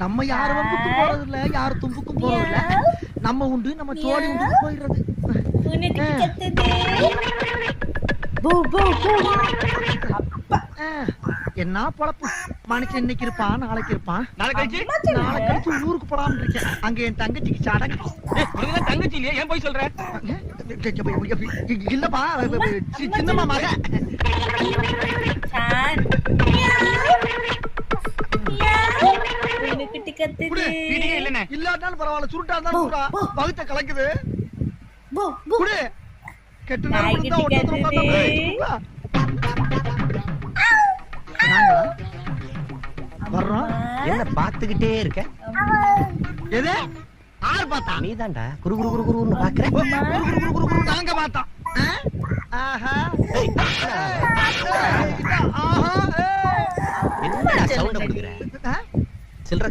நம்ம யாரு வம்புக்கும் போறது இல்ல, யாரு தும்புக்கும் போறது இல்ல. நம்ம உண்டு, நம்ம சோழி உண்டு போயிடுறது. என்ன பொழப்பு மனுஷன் இன்னைக்கு இருப்பான், நாளைக்கு இருப்பான். நாளைக்கு கழிச்சு ஊருக்கு போடாம இருக்கேன். அங்க என் தங்கச்சிக்கு சடங்கு. தங்கச்சி இல்லையா? ஏன் போய் சொல்ற? இல்லப்பா, சின்னம்மா மக. இல்லாட்டாலும் பரவாயில்ல, சுருட்டா இருந்தாலும் சுருட்டா. பகுத்த கலக்குது. கெட்டு வர்றோம். என்ன பாத்துக்கிட்டே இருக்க? எது ஆறு பார்த்தா? நீ தான்டா குரு குரு குரு குருன்னு பாக்குற. நாங்க பார்த்தோம். என்ன சவுண்ட் கொடுக்குற? சில்லற